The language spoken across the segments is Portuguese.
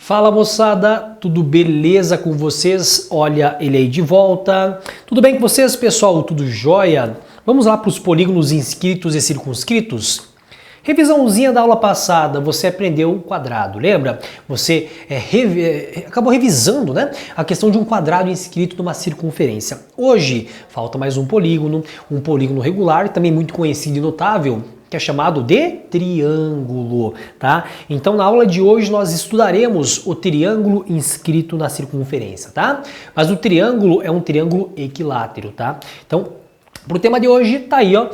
Fala moçada, tudo beleza com vocês? Olha ele aí de volta. Tudo bem com vocês, pessoal? Tudo jóia? Vamos lá para os polígonos inscritos e circunscritos? Revisãozinha da aula passada, você aprendeu o quadrado, lembra? Você acabou revisando, né, a questão de um quadrado inscrito numa circunferência. Hoje falta mais um polígono regular, também muito conhecido e notável, que é chamado de triângulo, tá? Então na aula de hoje nós estudaremos o triângulo inscrito na circunferência, tá? Mas o triângulo é um triângulo equilátero, tá? Então, pro tema de hoje tá aí, ó,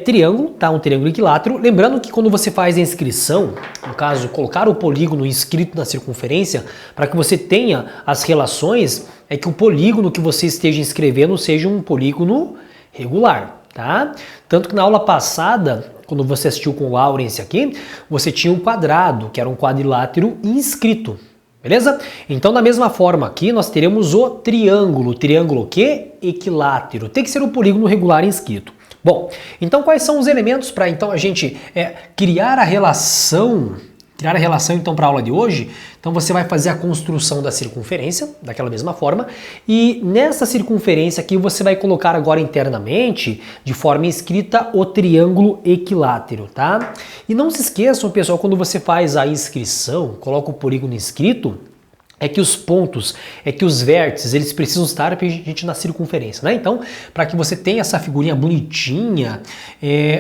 triângulo, tá? Um triângulo equilátero. Lembrando que quando você faz a inscrição, no caso, colocar o polígono inscrito na circunferência, para que você tenha as relações, é que o polígono que você esteja inscrevendo seja um polígono regular, tá? Tanto que na aula passada, quando você assistiu com o Lawrence aqui, você tinha um quadrado, que era um quadrilátero inscrito, beleza? Então, da mesma forma aqui, nós teremos o triângulo. Triângulo o quê? Equilátero. Tem que ser um polígono regular inscrito. Bom, então quais são os elementos para então a gente criar a relação então para a aula de hoje? Então você vai fazer a construção da circunferência, daquela mesma forma, e nessa circunferência aqui você vai colocar agora internamente, de forma inscrita, o triângulo equilátero, tá? E não se esqueçam, pessoal, quando você faz a inscrição, coloca o polígono inscrito, é que os pontos, é que os vértices, eles precisam estar gente na circunferência, né? Então, para que você tenha essa figurinha bonitinha,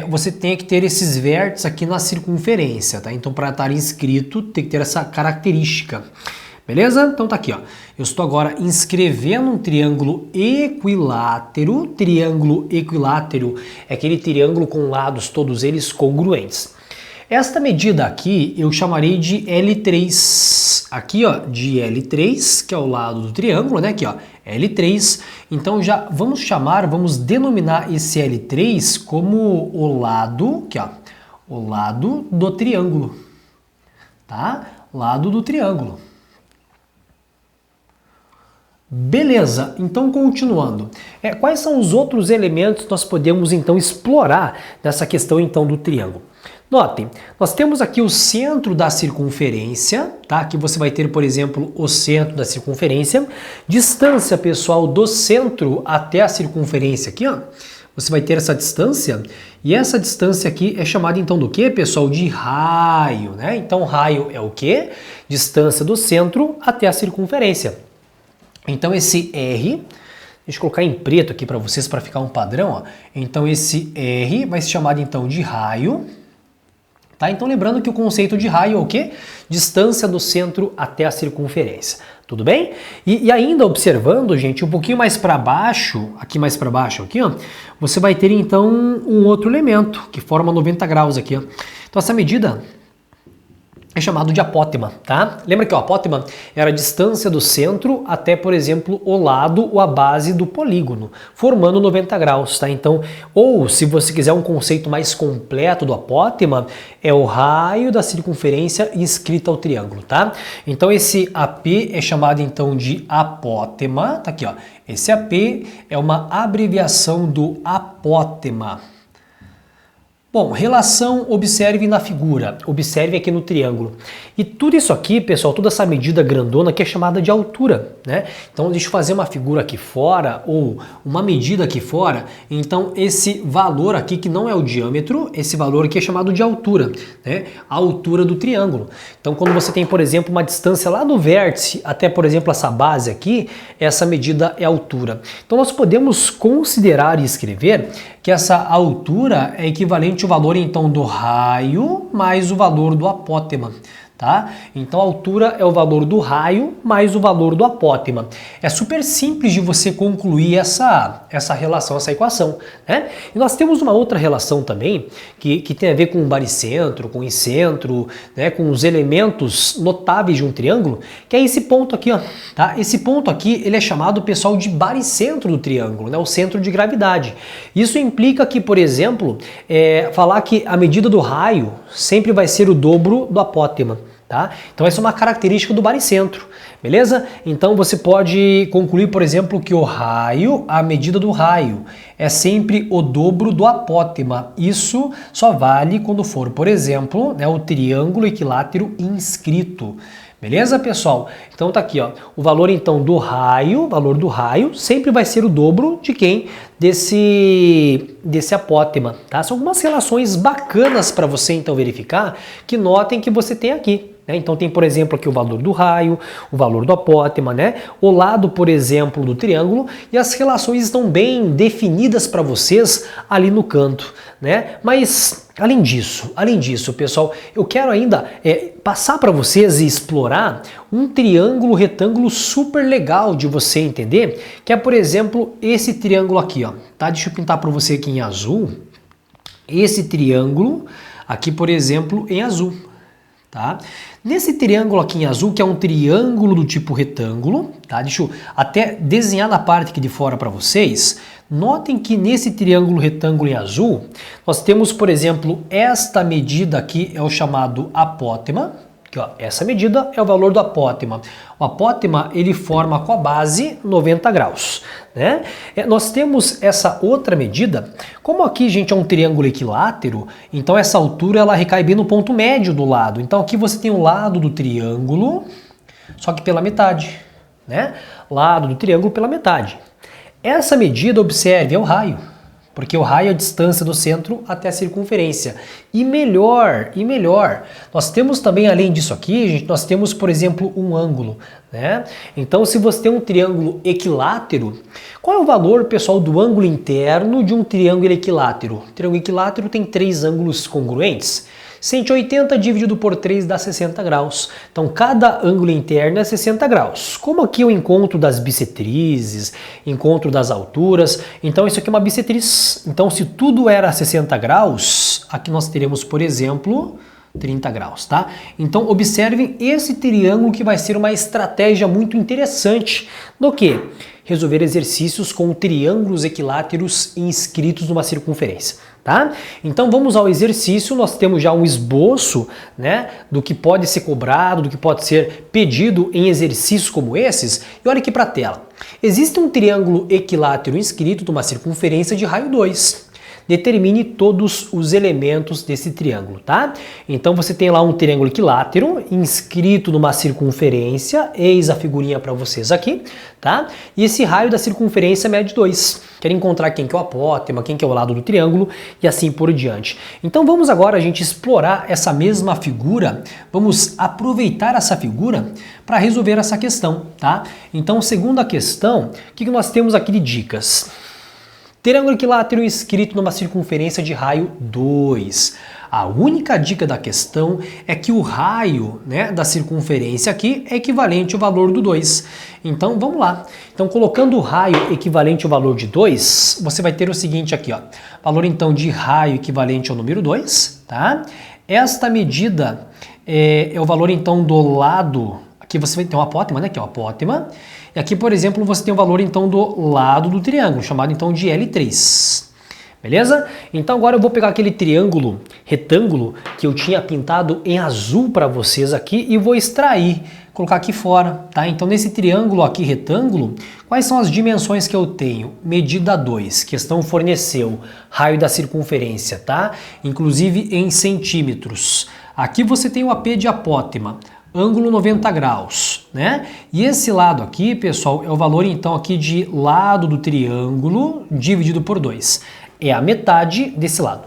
você tem que ter esses vértices aqui na circunferência, tá? Então, para estar inscrito, tem que ter essa característica, beleza? Então tá aqui, ó. Eu estou agora inscrevendo um triângulo equilátero. Triângulo equilátero é aquele triângulo com lados, todos eles congruentes. Esta medida aqui eu chamarei de L3, aqui ó, de L3, que é o lado do triângulo, né, aqui ó, L3. Então já vamos denominar esse L3 como o lado, aqui ó, o lado do triângulo, tá? Lado do triângulo. Beleza, então continuando. Quais são os outros elementos que nós podemos então explorar nessa questão então do triângulo? Notem, nós temos aqui o centro da circunferência, tá? Aqui você vai ter, por exemplo, o centro da circunferência. Distância, pessoal, do centro até a circunferência aqui, ó. Você vai ter essa distância, e essa distância aqui é chamada então do quê, pessoal? De raio, né? Então, raio é o quê? Distância do centro até a circunferência. Então, esse R... Deixa eu colocar em preto aqui para vocês, para ficar um padrão, ó. Então, esse R vai ser chamado então de raio. Tá? Então, lembrando que o conceito de raio é o quê? Distância do centro até a circunferência. Tudo bem? E ainda observando, gente, um pouquinho mais para baixo, aqui, ó, você vai ter então um outro elemento que forma 90 graus aqui, ó. Então, essa medida é chamado de apótema, tá? Lembra que o apótema era a distância do centro até, por exemplo, o lado ou a base do polígono, formando 90 graus, tá? Então, ou se você quiser um conceito mais completo do apótema, é o raio da circunferência inscrita ao triângulo, tá? Então, esse AP é chamado então de apótema, tá aqui, ó. Esse AP é uma abreviação do apótema. Bom, relação, observe na figura, observe aqui no triângulo. E tudo isso aqui, pessoal, toda essa medida grandona que é chamada de altura, né? Então, deixa eu fazer uma figura aqui fora, ou uma medida aqui fora. Então, esse valor aqui, que não é o diâmetro, esse valor aqui é chamado de altura, né? A altura do triângulo. Então, quando você tem, por exemplo, uma distância lá do vértice até, por exemplo, essa base aqui, essa medida é a altura. Então, nós podemos considerar e escrever que essa altura é equivalente ao valor então do raio mais o valor do apótema, tá? Então a altura é o valor do raio mais o valor do apótema. É super simples de você concluir essa relação, essa equação, né? E nós temos uma outra relação também que tem a ver com o baricentro, com o incentro, né? Com os elementos notáveis de um triângulo, que é esse ponto aqui, ó, tá? Esse ponto aqui, ele é chamado, pessoal, de baricentro do triângulo, né? O centro de gravidade. Isso implica que, por exemplo, falar que a medida do raio sempre vai ser o dobro do apótema. Tá? Então essa é uma característica do baricentro, beleza? Então você pode concluir, por exemplo, que o raio, a medida do raio, é sempre o dobro do apótema. Isso só vale quando for, por exemplo, né, o triângulo equilátero inscrito. Beleza, pessoal? Então tá aqui, ó. O valor então do raio, sempre vai ser o dobro de quem? Desse apótema, tá? São algumas relações bacanas para você então verificar, que notem que você tem aqui. Então tem, por exemplo, aqui o valor do raio, o valor do apótema, né? O lado, por exemplo, do triângulo, e as relações estão bem definidas para vocês ali no canto, né? Mas além disso, pessoal, eu quero ainda passar para vocês e explorar um triângulo retângulo super legal de você entender, que é, por exemplo, esse triângulo aqui, ó, tá? Deixa eu pintar para você aqui em azul. Esse triângulo aqui, por exemplo, em azul. Tá? Nesse triângulo aqui em azul, que é um triângulo do tipo retângulo, tá? Deixa eu até desenhar na parte aqui de fora para vocês. Notem que nesse triângulo retângulo em azul, nós temos, por exemplo, esta medida aqui é o chamado apótema. Aqui, ó, essa medida é o valor do apótema. O apótema, ele forma com a base 90 graus. Né? Nós temos essa outra medida, como aqui, gente, é um triângulo equilátero, então essa altura ela recai bem no ponto médio do lado. Então aqui você tem o lado do triângulo, só que pela metade. Né? Lado do triângulo pela metade. Essa medida, observe, é o raio. Porque o raio é a distância do centro até a circunferência. E melhor, nós temos também, além disso aqui, gente, nós temos, por exemplo, um ângulo. Né? Então, se você tem um triângulo equilátero, qual é o valor, pessoal, do ângulo interno de um triângulo equilátero? O triângulo equilátero tem 3 ângulos congruentes. 180 dividido por 3 dá 60 graus. Então, cada ângulo interno é 60 graus. Como aqui eu encontro das bissetrizes, encontro das alturas, então isso aqui é uma bissetriz. Então, se tudo era 60 graus, aqui nós teremos, por exemplo, 30 graus, tá? Então, observem esse triângulo que vai ser uma estratégia muito interessante do que? Resolver exercícios com triângulos equiláteros inscritos numa circunferência. Tá? Então vamos ao exercício, nós temos já um esboço, né, do que pode ser cobrado, do que pode ser pedido em exercícios como esses. E olha aqui para a tela. Existe um triângulo equilátero inscrito numa circunferência de raio 2. Determine todos os elementos desse triângulo, tá? Então você tem lá um triângulo equilátero inscrito numa circunferência, eis a figurinha para vocês aqui, tá? E esse raio da circunferência mede 2. Quero encontrar quem que é o apótema, quem que é o lado do triângulo e assim por diante. Então vamos agora a gente explorar essa mesma figura, vamos aproveitar essa figura para resolver essa questão, tá? Então, segundo a questão, o que nós temos aqui de dicas? Triângulo equilátero inscrito numa circunferência de raio 2. A única dica da questão é que o raio, né, da circunferência aqui é equivalente ao valor do 2. Então vamos lá. Então colocando o raio equivalente ao valor de 2, você vai ter o seguinte aqui, ó. Valor então de raio equivalente ao número 2, tá? Esta medida é o valor então do lado, aqui você vai ter um apótema, né, que é o apótema. E aqui, por exemplo, você tem o valor então do lado do triângulo, chamado então de L3. Beleza? Então agora eu vou pegar aquele triângulo retângulo que eu tinha pintado em azul para vocês aqui e vou extrair, colocar aqui fora, tá? Então nesse triângulo aqui retângulo, quais são as dimensões que eu tenho? Medida 2, questão forneceu, raio da circunferência, tá? Inclusive em centímetros. Aqui você tem o AP de apótema, ângulo 90 graus, né? E esse lado aqui, pessoal, é o valor então aqui de lado do triângulo dividido por 2. É a metade desse lado.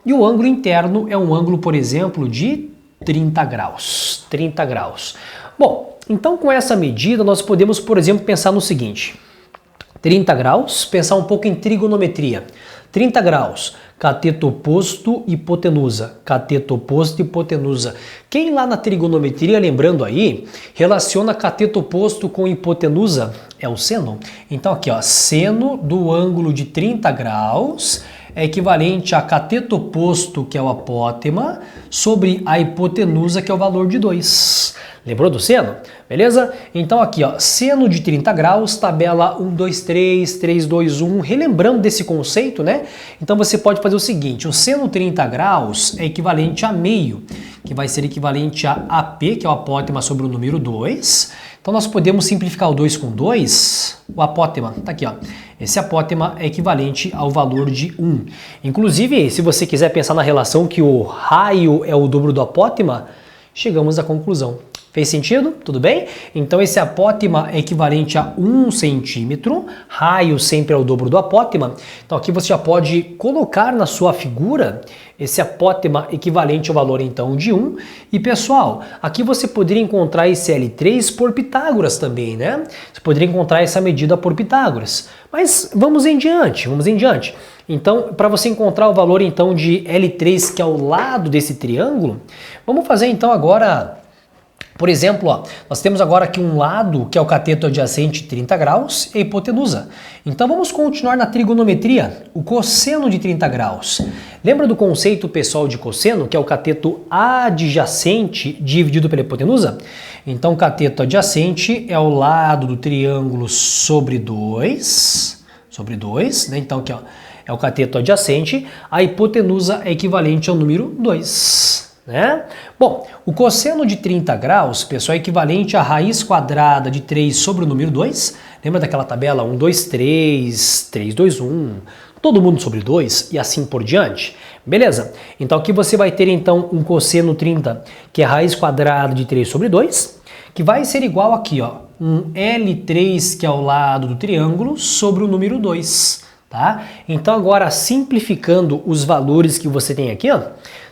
E o ângulo interno é um ângulo, por exemplo, de 30 graus. 30 graus. Bom, então com essa medida nós podemos, por exemplo, pensar no seguinte. 30 graus, pensar um pouco em trigonometria. 30 graus, cateto oposto, hipotenusa. Cateto oposto, hipotenusa. Quem lá na trigonometria, lembrando aí, relaciona cateto oposto com hipotenusa? É o seno. Então aqui, ó, seno do ângulo de 30 graus é equivalente a cateto oposto, que é o apótema, sobre a hipotenusa, que é o valor de 2. Lembrou do seno? Beleza? Então aqui, ó, seno de 30 graus, tabela 1, 2, 3, 3, 2, 1, relembrando desse conceito, né? Então você pode fazer o seguinte, o seno 30 graus é equivalente a meio, que vai ser equivalente a AP, que é o apótema sobre o número 2. Então nós podemos simplificar o 2 com 2, o apótema, tá aqui, ó. Esse apótema é equivalente ao valor de 1. Inclusive, se você quiser pensar na relação que o raio é o dobro do apótema, chegamos à conclusão. Fez sentido? Tudo bem? Então esse apótema é equivalente a 1 centímetro, raio sempre é o dobro do apótema. Então aqui você já pode colocar na sua figura esse apótema equivalente ao valor então de 1. E pessoal, aqui você poderia encontrar esse L3 por Pitágoras também, né? Você poderia encontrar essa medida por Pitágoras. Mas vamos em diante, vamos em diante. Então, para você encontrar o valor então de L3 que é ao lado desse triângulo, vamos fazer então agora... Por exemplo, ó, nós temos agora aqui um lado que é o cateto adjacente 30 graus e a hipotenusa. Então vamos continuar na trigonometria, o cosseno de 30 graus. Lembra do conceito pessoal de cosseno, que é o cateto adjacente dividido pela hipotenusa? Então o cateto adjacente é o lado do triângulo sobre 2, né? Então aqui ó, é o cateto adjacente, a hipotenusa é equivalente ao número 2. Né? Bom, o cosseno de 30 graus, pessoal, é equivalente à raiz quadrada de 3 sobre o número 2. Lembra daquela tabela 1, 2, 3, 3, 2, 1, todo mundo sobre 2 e assim por diante? Beleza? Então aqui você vai ter então um cosseno 30, que é raiz quadrada de 3 sobre 2, que vai ser igual aqui, ó, um L3 que é ao lado do triângulo sobre o número 2. Tá? Então agora simplificando os valores que você tem aqui, ó,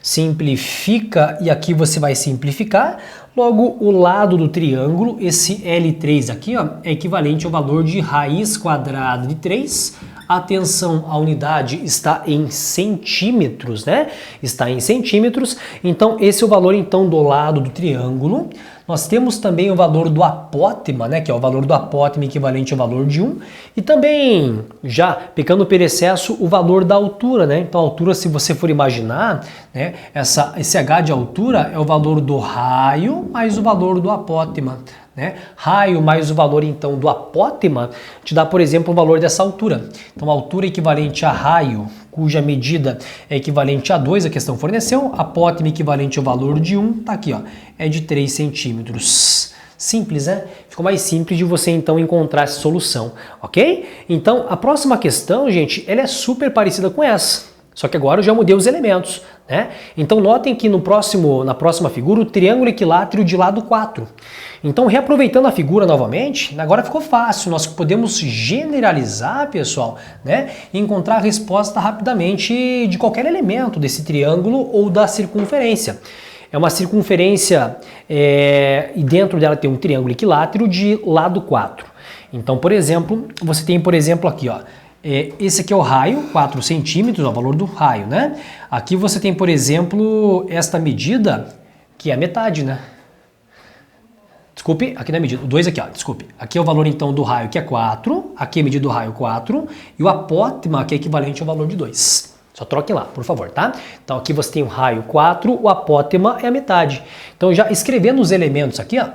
simplifica e aqui você vai simplificar, logo o lado do triângulo, esse L3 aqui ó, é equivalente ao valor de raiz quadrada de 3, atenção, a unidade está em centímetros, né? Está em centímetros, então esse é o valor então do lado do triângulo. Nós temos também o valor do apótema, né, que é o valor do apótema equivalente ao valor de 1. E também, já pecando por excesso, o valor da altura, né? Então a altura, se você for imaginar, né, esse H de altura é o valor do raio mais o valor do apótema. Né? Raio mais o valor então do apótema te dá, por exemplo, o valor dessa altura. Então a altura equivalente a raio, cuja medida é equivalente a 2, a questão forneceu, apótema equivalente ao valor de 1, tá aqui ó, é de 3 centímetros. Simples, né? Ficou mais simples de você então encontrar essa solução, ok? Então a próxima questão, gente, ela é super parecida com essa. Só que agora eu já mudei os elementos, né? Então notem que na próxima figura o triângulo equilátero de lado 4. Então reaproveitando a figura novamente, agora ficou fácil, nós podemos generalizar, pessoal, né? E encontrar a resposta rapidamente de qualquer elemento desse triângulo ou da circunferência. É uma circunferência e dentro dela tem um triângulo equilátero de lado 4. Então, por exemplo, você tem, por exemplo, aqui, ó, esse aqui é o raio, 4 centímetros, é o valor do raio, né? Aqui você tem, por exemplo, esta medida, que é a metade, né? Desculpe, aqui não é medida, o 2 aqui, ó, desculpe. Aqui é o valor, então, do raio, que é 4, aqui é a medida do raio, 4, e o apótema, que é equivalente ao valor de 2. Só troquem lá, por favor, tá? Então, aqui você tem o raio 4, o apótema é a metade. Então, já escrevendo os elementos aqui, ó,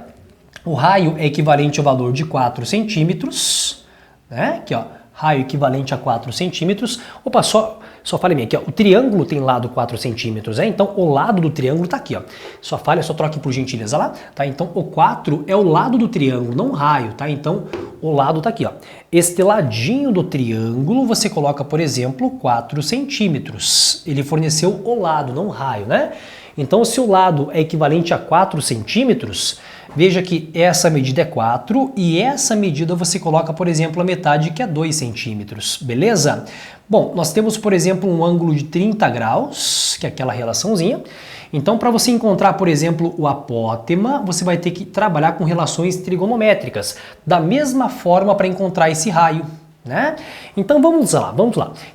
o raio é equivalente ao valor de 4 centímetros, né? Aqui, ó. Raio equivalente a 4 centímetros. Opa, só falha minha aqui, ó. O triângulo tem lado 4 centímetros, Então o lado do triângulo está aqui, ó. Só falha, só troque por gentileza lá, tá? Então o 4 é o lado do triângulo, não o raio, tá? Então o lado está aqui, ó. Este ladinho do triângulo você coloca, por exemplo, 4 centímetros. Ele forneceu o lado, não o raio, né? Então se o lado é equivalente a 4 centímetros, veja que essa medida é 4 e essa medida você coloca, por exemplo, a metade, que é 2 centímetros, beleza? Bom, nós temos, por exemplo, um ângulo de 30 graus, que é aquela relaçãozinha. Então, para você encontrar, por exemplo, o apótema, você vai ter que trabalhar com relações trigonométricas, da mesma forma para encontrar esse raio. Né? Então vamos lá.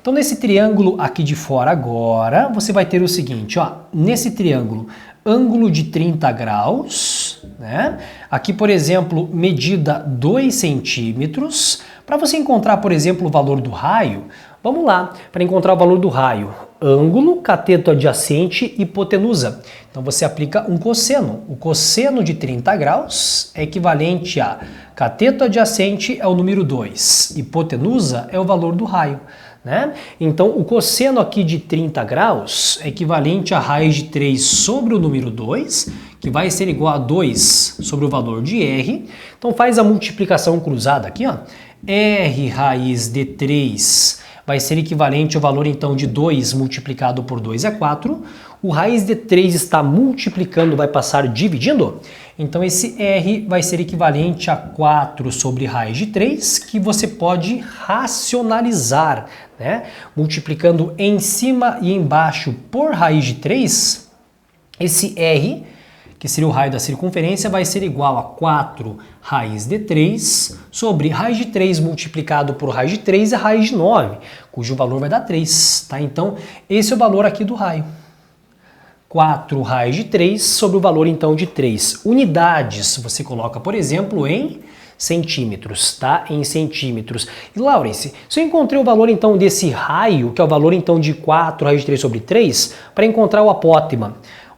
Então nesse triângulo aqui de fora agora, você vai ter o seguinte, ó, nesse triângulo, ângulo de 30 graus, né? Aqui, por exemplo, medida 2 centímetros. Para você encontrar, por exemplo, o valor do raio, vamos lá, para encontrar o valor do raio, ângulo, cateto adjacente, hipotenusa. Então você aplica um cosseno. O cosseno de 30 graus é equivalente a cateto adjacente é o número 2, hipotenusa é o valor do raio. Né? Então o cosseno aqui de 30 graus é equivalente a raiz de 3 sobre o número 2, que vai ser igual a 2 sobre o valor de R. Então faz a multiplicação cruzada aqui, ó. R raiz de 3 vai ser equivalente ao valor então de 2 multiplicado por 2 é 4. O raiz de 3 está multiplicando, vai passar dividindo. Então esse R vai ser equivalente a 4 sobre raiz de 3, que você pode racionalizar, né? Multiplicando em cima e embaixo por raiz de 3, esse R, que seria o raio da circunferência, vai ser igual a 4 raiz de 3 sobre raiz de 3 multiplicado por raiz de 3 é raiz de 9, cujo valor vai dar 3, tá? Então, esse é o valor aqui do raio. 4 raiz de 3 sobre o valor, então, de 3. Unidades, você coloca, por exemplo, em centímetros, tá? Em centímetros. E, Laurence, se eu encontrei o valor, então, desse raio, que é o valor, então, de 4 raiz de 3 sobre 3, para encontrar o apótema.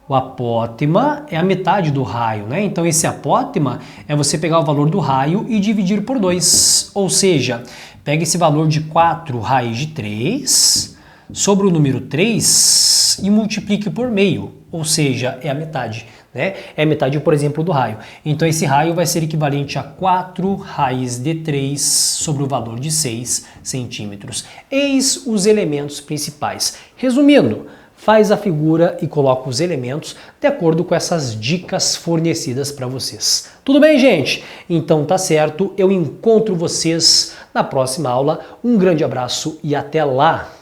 O apótema é a metade do raio, né? Então esse apótema é você pegar o valor do raio e dividir por 2. Ou seja, pega esse valor de 4 raiz de 3 sobre o número 3 e multiplique por meio. Ou seja, é a metade, né? É a metade, por exemplo, do raio. Então esse raio vai ser equivalente a 4 raiz de 3 sobre o valor de 6 centímetros. Eis os elementos principais. Resumindo, faz a figura e coloca os elementos de acordo com essas dicas fornecidas para vocês. Tudo bem, gente? Então tá certo, eu encontro vocês na próxima aula. Um grande abraço e até lá!